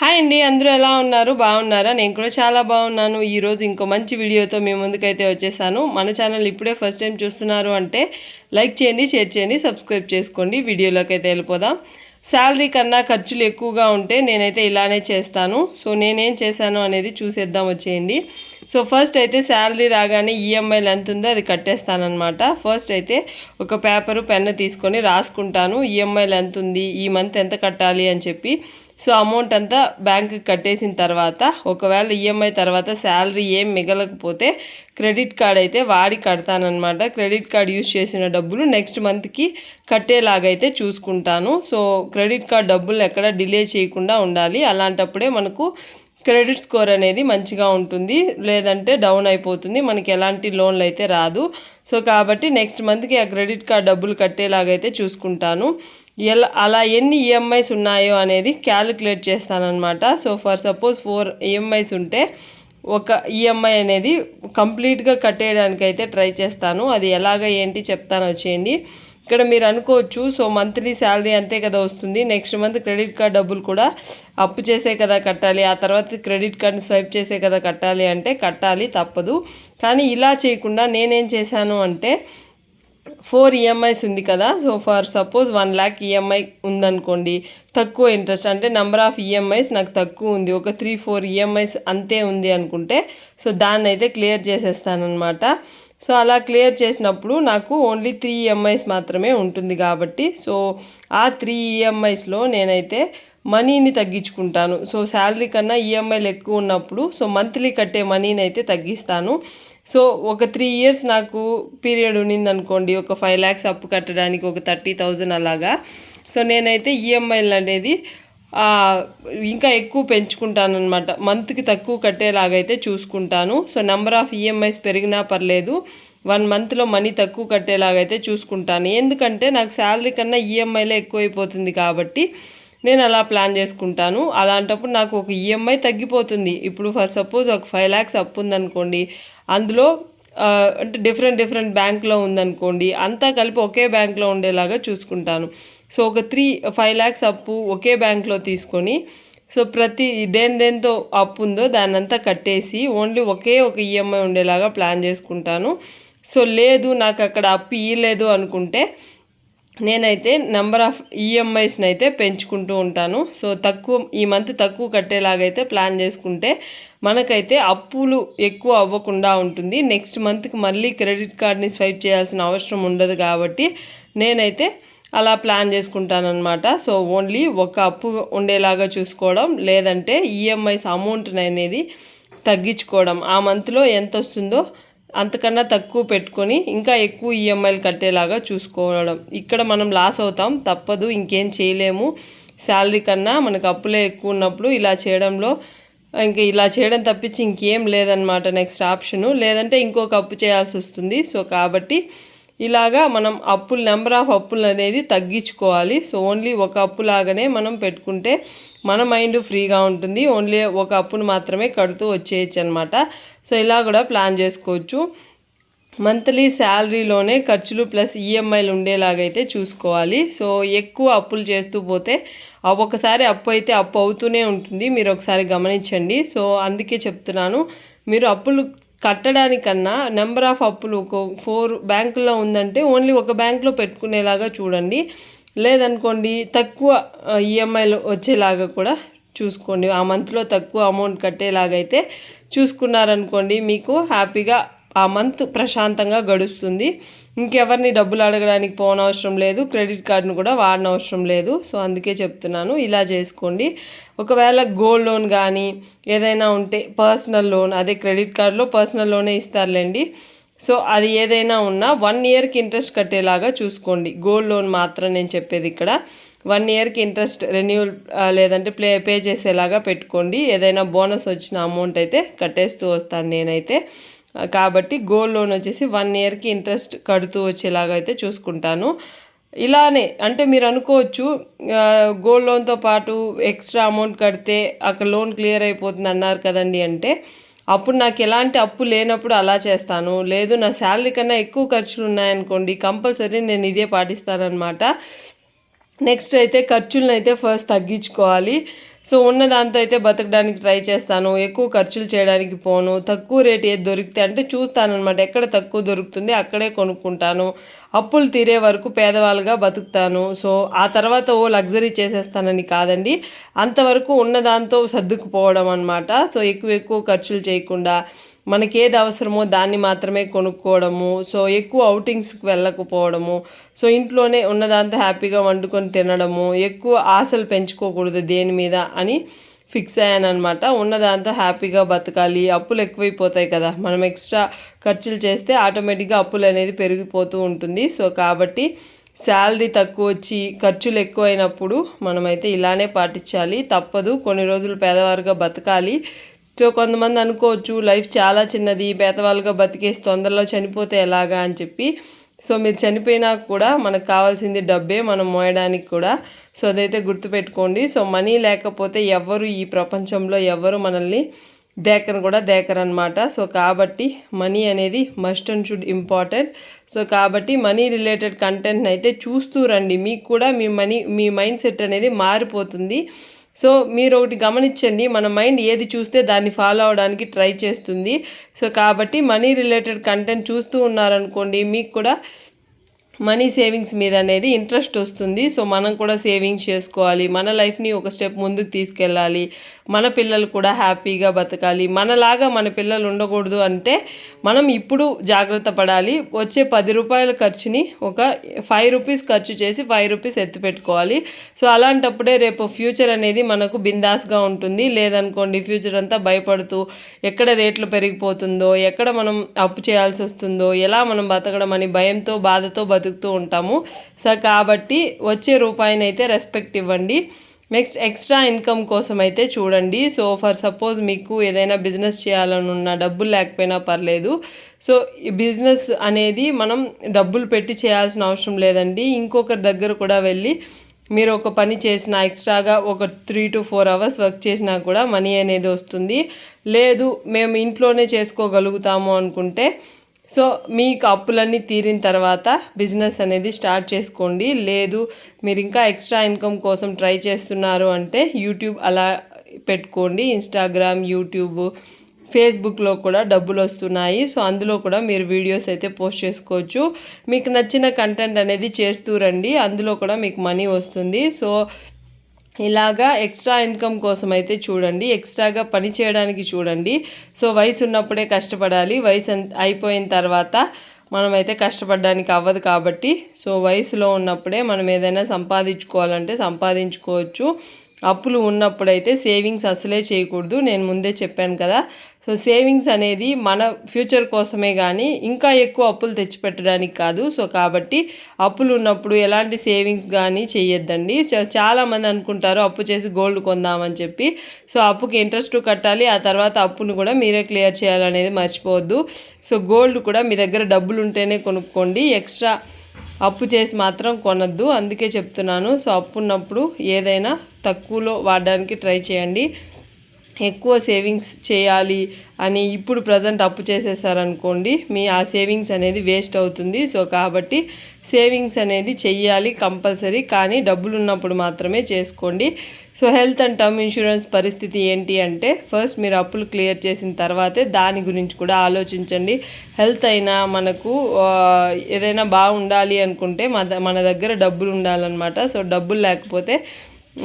Hi అండి, అందరూ ఎలా ఉన్నారు? బాగున్నారా? నేను కూడా చాలా బాగున్నాను. ఈరోజు ఇంకో మంచి వీడియోతో మీ ముందుకైతే వచ్చేసాను. మన ఛానల్ ఇప్పుడే ఫస్ట్ టైం చూస్తున్నారు అంటే లైక్ చేయండి, షేర్ చేయండి, సబ్స్క్రైబ్ చేసుకోండి. వీడియోలోకి అయితే వెళ్ళిపోదాం. శాలరీ కన్నా ఖర్చులు ఎక్కువగా ఉంటే నేనైతే ఇలానే చేస్తాను. సో నేనేం చేశాను అనేది చూసేద్దాం వచ్చేయండి. సో ఫస్ట్ అయితే శాలరీ రాగానే ఈఎంఐలు ఎంత ఉందో అది కట్టేస్తానమాట. ఫస్ట్ అయితే ఒక పేపరు పెన్ను తీసుకొని రాసుకుంటాను ఈఎంఐలు ఎంత ఉంది, ఈ మంత్ ఎంత కట్టాలి అని చెప్పి. సో అమౌంట్ అంతా బ్యాంక్కి కట్టేసిన తర్వాత ఒకవేళ ఈఎంఐ తర్వాత శాలరీ ఏం మిగలకపోతే క్రెడిట్ కార్డ్ అయితే వాడి కడతానమాట. క్రెడిట్ కార్డ్ యూజ్ చేసిన డబ్బులు నెక్స్ట్ మంత్కి కట్టేలాగైతే చూసుకుంటాను. సో క్రెడిట్ కార్డ్ డబ్బులు ఎక్కడ డిలే చేయకుండా ఉండాలి. అలాంటప్పుడే మనకు క్రెడిట్ స్కోర్ అనేది మంచిగా ఉంటుంది, లేదంటే డౌన్ అయిపోతుంది, మనకి ఎలాంటి లోన్లు అయితే రాదు. సో కాబట్టి నెక్స్ట్ మంత్కి ఆ క్రెడిట్ కార్డ్ డబ్బులు కట్టేలాగైతే చూసుకుంటాను. అలా ఎన్ని ఈఎంఐస్ ఉన్నాయో అనేది క్యాలిక్యులేట్ చేస్తానన్నమాట. సో ఫర్ సపోజ్ 4 ఈఎంఐస్ ఉంటే ఒక ఈఎంఐ అనేది కంప్లీట్గా కట్టేయడానికి అయితే ట్రై చేస్తాను. అది ఎలాగ ఏంటి చెప్తాను వచ్చేయండి. ఇక్కడ మీరు అనుకోవచ్చు, సో మంత్లీ శాలరీ అంతే కదా వస్తుంది, నెక్స్ట్ మంత్ క్రెడిట్ కార్డ్ డబ్బులు కూడా అప్పు చేసే కదా కట్టాలి, ఆ తర్వాత క్రెడిట్ కార్డ్ని స్వైప్ చేసే కదా కట్టాలి అంటే కట్టాలి, తప్పదు. కానీ ఇలా చేయకుండా నేనేం చేశాను అంటే 4 ఈఎంఐస్ ఉంది కదా. So for suppose 1 lakh EMI ఉందనుకోండి, తక్కువ ఇంట్రెస్ట్ అంటే నెంబర్ ఆఫ్ ఈఎంఐస్ నాకు తక్కువ ఉంది, ఒక 3-4 ఈఎంఐస్ అంతే ఉంది అనుకుంటే సో దాన్ని అయితే క్లియర్ చేసేస్తానమాట. సో అలా క్లియర్ చేసినప్పుడు నాకు ఓన్లీ 3 ఈఎంఐస్ మాత్రమే ఉంటుంది కాబట్టి సో ఆ 3 ఈఎంఐస్లో నేనైతే మనీని తగ్గించుకుంటాను. సో శాలరీ కన్నా ఈఎంఐలు ఎక్కువ ఉన్నప్పుడు సో మంత్లీ కట్టే మనీని అయితే తగ్గిస్తాను. సో ఒక 3 years నాకు పీరియడ్ ఉన్నింది అనుకోండి, ఒక 5 lakhs అప్పు కట్టడానికి ఒక 30,000 అలాగా. సో నేనైతే ఈఎంఐలు అనేది ఇంకా ఎక్కువ పెంచుకుంటాను అనమాట. మంత్కి తక్కువ కట్టేలాగైతే చూసుకుంటాను. సో నెంబర్ ఆఫ్ ఈఎంఐస్ పెరిగినా పర్లేదు, 1 monthలో మనీ తక్కువ కట్టేలాగైతే చూసుకుంటాను. ఎందుకంటే నాకు శాలరీ కన్నా ఈఎంఐలే ఎక్కువైపోతుంది కాబట్టి నేను అలా ప్లాన్ చేసుకుంటాను. అలాంటప్పుడు నాకు ఒక ఈఎంఐ తగ్గిపోతుంది. ఇప్పుడు ఫర్ సపోజ్ ఒక 5 lakhs అప్పు ఉందనుకోండి, అందులో అంటే డిఫరెంట్ బ్యాంక్లో ఉందనుకోండి, అంతా కలిపి ఒకే బ్యాంక్లో ఉండేలాగా చూసుకుంటాను. సో ఒక 5 lakhs అప్పు ఒకే బ్యాంక్లో తీసుకొని సో ప్రతి దేంతో అప్పు ఉందో దాన్ని అంతా కట్టేసి ఓన్లీ ఒకే ఒక ఈఎంఐ ఉండేలాగా ప్లాన్ చేసుకుంటాను. సో లేదు నాకు అక్కడ అప్పు ఇవ్వలేదు అనుకుంటే నేనైతే నెంబర్ ఆఫ్ ఈఎంఐస్ని అయితే పెంచుకుంటూ ఉంటాను. సో ఈ మంత్ తక్కువ కట్టేలాగైతే ప్లాన్ చేసుకుంటే మనకైతే అప్పులు ఎక్కువ అవ్వకుండా ఉంటుంది. నెక్స్ట్ మంత్కి మళ్ళీ క్రెడిట్ కార్డ్ని స్వైప్ చేయాల్సిన అవసరం ఉండదు కాబట్టి నేనైతే అలా ప్లాన్ చేసుకుంటానమాట. సో ఓన్లీ ఒక అప్పు ఉండేలాగా చూసుకోవడం, లేదంటే ఈఎంఐస్ అమౌంట్ని అనేది తగ్గించుకోవడం. ఆ మంత్లో ఎంత వస్తుందో అంతకన్నా తక్కువ పెట్టుకొని ఇంకా ఎక్కువ ఈఎంఐలు కట్టేలాగా చూసుకోవడం. ఇక్కడ మనం లాస్ అవుతాం, తప్పదు, ఇంకేం చేయలేము. శాలరీ కన్నా మనకు అప్పులే ఎక్కువ ఉన్నప్పుడు ఇలా చేయడం తప్పించి ఇంకేం లేదనమాట నెక్స్ట్ ఆప్షను. లేదంటే ఇంకొక అప్పు చేయాల్సి వస్తుంది. సో కాబట్టి ఇలాగా మనం నెంబర్ ఆఫ్ అప్పులు అనేది తగ్గించుకోవాలి. సో ఓన్లీ ఒక అప్పు లాగానే మనం పెట్టుకుంటే మన మైండ్ ఫ్రీగా ఉంటుంది. ఓన్లీ ఒక అప్పును మాత్రమే కడుతూ వచ్చేయచ్చు అనమాట. సో ఇలా కూడా ప్లాన్ చేసుకోవచ్చు. మంత్లీ శాలరీలోనే ఖర్చులు ప్లస్ ఈఎంఐలు ఉండేలాగైతే చూసుకోవాలి. సో ఎక్కువ అప్పులు చేస్తూ పోతే ఒకసారి అప్పు అయితే అప్పు అవుతూనే ఉంటుంది, మీరు ఒకసారి గమనించండి. సో అందుకే చెప్తున్నాను, మీరు అప్పులు కట్టడానికన్నా నెంబర్ ఆఫ్ అప్పులు ఒక 4 బ్యాంకుల్లో ఉందంటే ఓన్లీ ఒక బ్యాంకులో పెట్టుకునేలాగా చూడండి. లేదనుకోండి తక్కువ ఈఎంఐలు వచ్చేలాగా కూడా చూసుకోండి. ఆ మంత్లో తక్కువ అమౌంట్ కట్టేలాగైతే చూసుకున్నారనుకోండి, మీకు హ్యాపీగా ఆ మంత్ ప్రశాంతంగా గడుస్తుంది. ఇంకెవరిని డబ్బులు అడగడానికి పోనవసరం లేదు, క్రెడిట్ కార్డును కూడా వాడనవసరం లేదు. సో అందుకే చెప్తున్నాను, ఇలా చేసుకోండి. ఒకవేళ గోల్డ్ లోన్ కానీ ఏదైనా ఉంటే పర్సనల్ లోన్, అదే క్రెడిట్ కార్డులో పర్సనల్ లోనే ఇస్తారులేండి. సో అది ఏదైనా ఉన్నా 1 yearకి ఇంట్రెస్ట్ కట్టేలాగా చూసుకోండి. గోల్డ్ లోన్ మాత్రం నేను చెప్పేది ఇక్కడ 1 yearకి ఇంట్రెస్ట్ రెన్యూవల్ లేదంటే పే చేసేలాగా పెట్టుకోండి. ఏదైనా బోనస్ వచ్చిన అమౌంట్ అయితే కట్టేస్తూ వస్తాను నేనైతే. కాబట్టి గోల్డ్ లోన్ వచ్చేసి 1 yearకి ఇంట్రెస్ట్ కడుతూ వచ్చేలాగా అయితే చూసుకుంటాను. ఇలానే అంటే మీరు అనుకోవచ్చు, గోల్డ్ లోన్తో పాటు ఎక్స్ట్రా అమౌంట్ కడితే అక్కడ లోన్ క్లియర్ అయిపోతుంది అన్నారు కదండి అంటే, అప్పుడు నాకు ఎలాంటి అప్పు లేనప్పుడు అలా చేస్తాను. లేదు నా శాలరీ కన్నా ఎక్కువ ఖర్చులు ఉన్నాయనుకోండి, కంపల్సరీ నేను ఇదే పాటిస్తానన్నమాట. నెక్స్ట్ అయితే ఖర్చులను అయితే ఫస్ట్ తగ్గించుకోవాలి. సో ఉన్న దాంతో అయితే బతకడానికి ట్రై చేస్తాను. ఎక్కువ ఖర్చులు చేయడానికి పోను. తక్కువ రేట్ ఏది దొరికితే అంటే చూస్తానన్నమాట. ఎక్కడ తక్కువ దొరుకుతుంది అక్కడే కొనుక్కుంటాను. అప్పులు తీరే వరకు పేదవాళ్ళుగా బతుకుతాను. సో ఆ తర్వాత లగ్జరీ చేసేస్తానని కాదండి, అంతవరకు ఉన్న దాంతో సర్దుకుపోవడం అనమాట. సో ఎక్కువ ఖర్చులు చేయకుండా మనకేది అవసరమో దాన్ని మాత్రమే కొనుక్కోవడము. సో ఎక్కువ అవుటింగ్స్కి వెళ్ళకపోవడము. సో ఇంట్లోనే ఉన్నదాంతో హ్యాపీగా వండుకొని తినడము. ఎక్కువ ఆశలు పెంచుకోకూడదు దేని మీద అని ఫిక్స్ అయ్యానమాట. ఉన్నదాంతో హ్యాపీగా బతకాలి. అప్పులు ఎక్కువైపోతాయి కదా, మనం ఎక్స్ట్రా ఖర్చులు చేస్తే ఆటోమేటిక్గా అప్పులు అనేది పెరిగిపోతూ ఉంటుంది. సో కాబట్టి శాలరీ తక్కువ వచ్చి ఖర్చులు ఎక్కువైనప్పుడు మనమైతే ఇలానే పాటించాలి. తప్పదు, కొన్ని రోజులు పేదవారుగా బతకాలి. సో కొంతమంది అనుకోవచ్చు లైఫ్ చాలా చిన్నది, పేదవాళ్ళుగా బతికేసి తొందరలో చనిపోతే ఎలాగా అని చెప్పి. సో మీరు చనిపోయినా కూడా మనకు కావాల్సింది డబ్బే, మనం మోయడానికి కూడా. సో అదైతే గుర్తుపెట్టుకోండి. సో మనీ లేకపోతే ఎవ్వరు ఈ ప్రపంచంలో ఎవ్వరు మనల్ని దేకరనమాట. సో కాబట్టి మనీ అనేది must and should important. So కాబట్టి మనీ రిలేటెడ్ కంటెంట్ని అయితే చూస్తూ రండి. మీకు కూడా మీ మైండ్ సెట్ అనేది మారిపోతుంది. సో మీరు ఒకటి గమనించండి, మన మైండ్ ఏది చూస్తే దాన్ని ఫాలో అవడానికి ట్రై చేస్తుంది. సో కాబట్టి మనీ రిలేటెడ్ కంటెంట్ చూస్తూ ఉన్నారనుకోండి, మీకు కూడా మనీ సేవింగ్స్ మీద అనేది ఇంట్రెస్ట్ వస్తుంది. సో మనం కూడా సేవింగ్స్ చేసుకోవాలి, మన లైఫ్ని ఒక స్టెప్ ముందుకు తీసుకెళ్ళాలి, మన పిల్లలు కూడా హ్యాపీగా బతకాలి. మనలాగా మన పిల్లలు ఉండకూడదు అంటే మనం ఇప్పుడు జాగ్రత్త పడాలి. వచ్చే 10 రూపాయల ఖర్చుని ఒక 5 రూపీస్ ఖర్చు చేసి 5 రూపీస్ ఎత్తి పెట్టుకోవాలి. సో అలాంటప్పుడే రేపు ఫ్యూచర్ అనేది మనకు బిందాస్గా ఉంటుంది. లేదనుకోండి ఫ్యూచర్ అంతా భయపడుతూ ఎక్కడ రేట్లు పెరిగిపోతుందో, ఎక్కడ మనం అప్పు చేయాల్సి వస్తుందో, ఎలా మనం బతకడం అని భయంతో బాధతో బతుకుతూ ఉంటాము. సో కాబట్టి వచ్చే రూపాయిని అయితే రెస్పెక్ట్ ఇవ్వండి. నెక్స్ట్ ఎక్స్ట్రా ఇన్కమ్ కోసం అయితే చూడండి. సో ఫర్ సపోజ్ మీకు ఏదైనా బిజినెస్ చేయాలని ఉన్న డబ్బులు లేకపోయినా పర్లేదు. సో ఈ బిజినెస్ అనేది మనం డబ్బులు పెట్టి చేయాల్సిన అవసరం లేదండి. ఇంకొకరి దగ్గర కూడా వెళ్ళి మీరు ఒక పని చేసిన ఎక్స్ట్రాగా ఒక 3 to 4 hours వర్క్ చేసినా కూడా మనీ అనేది వస్తుంది. లేదు మేము ఇంట్లోనే చేసుకోగలుగుతాము అనుకుంటే సో మీకు అప్పులన్నీ తీరిన తర్వాత బిజినెస్ అనేది స్టార్ట్ చేసుకోండి. లేదు మీరు ఇంకా ఎక్స్ట్రా ఇన్కమ్ కోసం ట్రై చేస్తున్నారు అంటే యూట్యూబ్ అలా పెట్టుకోండి. ఇన్స్టాగ్రామ్, యూట్యూబ్, ఫేస్బుక్లో కూడా డబ్బులు వస్తున్నాయి. సో అందులో కూడా మీరు వీడియోస్ అయితే పోస్ట్ చేసుకోవచ్చు. మీకు నచ్చిన కంటెంట్ అనేది చేస్తూ రండి, అందులో కూడా మీకు మనీ వస్తుంది. సో ఇలాగా ఎక్స్ట్రా ఇన్కమ్ కోసం అయితే చూడండి, ఎక్స్ట్రాగా పని చేయడానికి చూడండి. సో వయసు ఉన్నప్పుడే కష్టపడాలి, వయసు అయిపోయిన తర్వాత మనమైతే కష్టపడడానికి అవ్వదు కాబట్టి సో వయసులో ఉన్నప్పుడే మనం ఏదైనా సంపాదించుకోవాలంటే సంపాదించుకోవచ్చు. అప్పులు ఉన్నప్పుడైతే సేవింగ్స్ అసలే చేయకూడదు, నేను ముందే చెప్పాను కదా. సో సేవింగ్స్ అనేది మన ఫ్యూచర్ కోసమే కానీ ఇంకా ఎక్కువ అప్పులు తెచ్చిపెట్టడానికి కాదు. సో కాబట్టి అప్పులు ఉన్నప్పుడు ఎలాంటి సేవింగ్స్ కానీ చేయొద్దండి. చాలామంది అనుకుంటారు అప్పు చేసి గోల్డ్ కొందామని చెప్పి. సో అప్పుకి ఇంట్రెస్ట్ కట్టాలి, ఆ తర్వాత అప్పును కూడా మీరే క్లియర్ చేయాలనేది మర్చిపోవద్దు. సో గోల్డ్ కూడా మీ దగ్గర డబ్బులు ఉంటేనే కొనుక్కోండి, ఎక్స్ట్రా అప్పు చేసి మాత్రం కొనద్దు, అందుకే చెప్తున్నాను. సో అప్పు ఉన్నప్పుడు ఏదైనా తక్కువలో వాడడానికి ట్రై చేయండి. ఎక్కువ సేవింగ్స్ చేయాలి అని ఇప్పుడు ప్రజెంట్ అప్పు చేసేసారనుకోండి, మీ ఆ సేవింగ్స్ అనేది వేస్ట్ అవుతుంది. సో కాబట్టి సేవింగ్స్ అనేది చెయ్యాలి కంపల్సరీ, కానీ డబ్బులు ఉన్నప్పుడు మాత్రమే చేసుకోండి. So health and term insurance పరిస్థితి ఏంటి అంటే ఫస్ట్ మీరు అప్పులు క్లియర్ చేసిన తర్వాతే దాని గురించి కూడా ఆలోచించండి. హెల్త్ అయినా మనకు ఏదైనా బాగుండాలి అనుకుంటే మన దగ్గర డబ్బులు ఉండాలన్నమాట. సో డబ్బులు లేకపోతే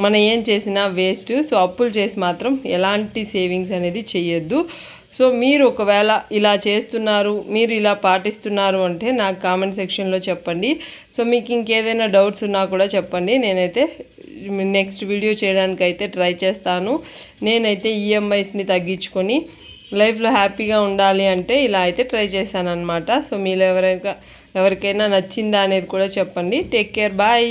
మనం ఏం చేసినా వేస్ట్. సో అప్పులు చేసి మాత్రం ఎలాంటి సేవింగ్స్ అనేది చెయ్యొద్దు. సో మీరు ఒకవేళ ఇలా చేస్తున్నారు, మీరు ఇలా పాటిస్తున్నారు అంటే నాకు కామెంట్ సెక్షన్లో చెప్పండి. సో మీకు ఇంకేదైనా డౌట్స్ ఉన్నా కూడా చెప్పండి, నేనైతే నెక్స్ట్ వీడియో చేయడానికైతే ట్రై చేస్తాను. నేనైతే ఈఎంఐస్ని తగ్గించుకొని లైఫ్లో హ్యాపీగా ఉండాలి అంటే ఇలా అయితే ట్రై చేశాను అనమాట. సో మీరు ఎవరికైనా నచ్చిందా అనేది కూడా చెప్పండి. Take care, bye.